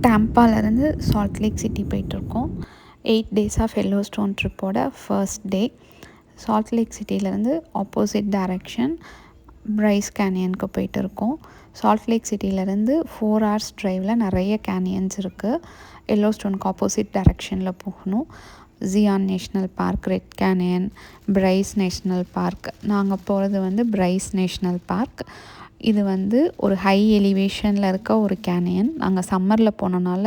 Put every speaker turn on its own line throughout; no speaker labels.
டேம்பாலேருந்து Salt Lake city போயிட்டுருக்கோம். 8 days of Yellowstone ட்ரிப்போட first day. Salt lake சிட்டியிலேருந்து opposite direction Bryce கேனியனுக்கு போயிட்டு இருக்கோம். சால்ட் லேக் சிட்டியிலேருந்து 4 hours ட்ரைவில் நிறைய கேனியன்ஸ் இருக்குது. எல்லோஸ்டோனுக்கு ஆப்போசிட் டைரக்ஷனில் போகணும். Zion national park, red canyon, Bryce national park. நாங்கள் போகிறது வந்து பிரைஸ் நேஷ்னல் பார்க். இது வந்து ஒரு ஹை எலிவேஷனில் இருக்க ஒரு கேனியன். நாங்கள் சம்மரில் போனனால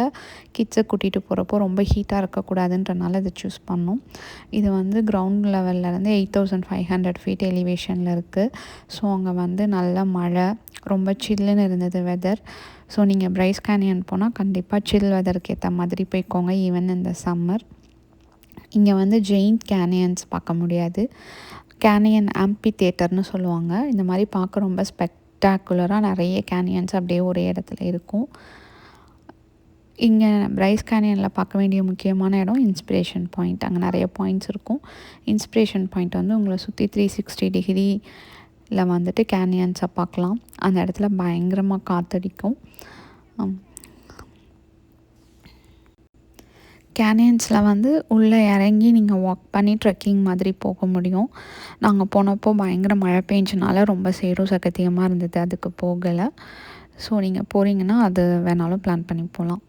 கிட்ஸை கூட்டிகிட்டு போகிறப்போ ரொம்ப ஹீட்டாக இருக்கக்கூடாதுன்றனால இதை சூஸ் பண்ணோம். இது வந்து கிரவுண்ட் லெவல்லேருந்து 8500 feet எலிவேஷனில் இருக்குது. ஸோ அங்கே வந்து நல்ல மழை, ரொம்ப சில்லுன்னு இருந்தது வெதர். ஸோ நீங்கள் பிரைஸ் கேனியன் போனால் கண்டிப்பாக சில் வெதருக்கு ஏற்ற மாதிரி போய்க்கோங்க, ஈவன் இந்த சம்மர். இங்கே வந்து ஜெயிண்ட் கேனியன்ஸ் பார்க்க முடியாது. கேனியன் ஆம்பி தியேட்டர்னு சொல்லுவாங்க. இந்த மாதிரி பார்க்க ரொம்ப ஸ்பெக்டாக்குலராக நிறைய கேனியன்ஸ் அப்படியே ஒரே இடத்துல இருக்கும். இங்கே பிரைஸ் கேனியனில் பார்க்க வேண்டிய முக்கியமான இடம் இன்ஸ்பிரேஷன் பாயிண்ட். அங்கே நிறைய பாயிண்ட்ஸ் இருக்கும். இன்ஸ்பிரேஷன் பாயிண்ட் வந்து உங்களை சுற்றி 360 டிகிரியில் வந்துட்டு கேனியன்ஸை பார்க்கலாம். அந்த இடத்துல பயங்கரமாக காற்றடிக்கும். கேனியன்ஸில் வந்து உள்ளே இறங்கி நீங்கள் வாக் பண்ணி ட்ரெக்கிங் மாதிரி போக முடியும். நாங்கள் போனப்போ பயங்கர மழை பெஞ்சனால ரொம்ப சேரும் சகதியமாக இருந்தது, அதுக்கு போகலை. ஸோ நீங்கள் போகிறீங்கன்னா அது வேணாலும் பிளான் பண்ணி போகலாம்.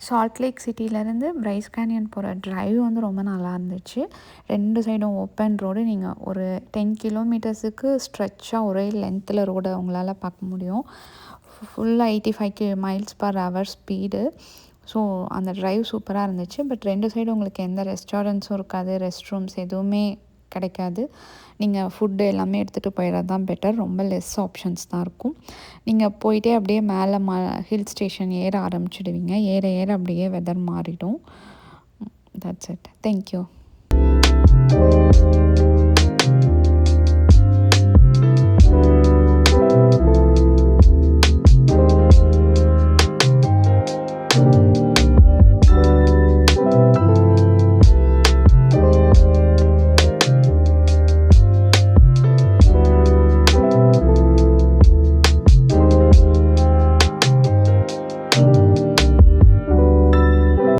சால்ட் லேக் சிட்டியிலேருந்து பிரைஸ் கேனியன் போகிற ட்ரைவ் வந்து ரொம்ப நல்லா இருந்துச்சு. 2 சைடும் ஓப்பன் ரோடு. நீங்கள் ஒரு 10 kilometers ஸ்ட்ரெச்சாக ஒரே லென்த்தில் ரோடை உங்களால் பார்க்க முடியும். ஃபுல்லாக 85 miles/hour ஸ்பீடு. ஸோ அந்த ட்ரைவ் சூப்பராக இருந்துச்சு. பட் 2 சைடும் உங்களுக்கு எந்த ரெஸ்டாரண்ட்ஸும் இருக்காது, ரெஸ்ட் ரூம்ஸ் எதுவுமே கிடைக்காது. நீங்கள் ஃபுட்டு எல்லாமே எடுத்துகிட்டு போயிடுறது தான் பெட்டர். ரொம்ப லெஸ் ஆப்ஷன்ஸ் தான் இருக்கும். நீங்கள் போயிட்டே அப்படியே மேலே ஹில் ஸ்டேஷன் ஏற ஆரம்பிச்சிடுவீங்க. ஏற ஏற அப்படியே வெதர் மாறிடும். That's it. தேங்க்யூ.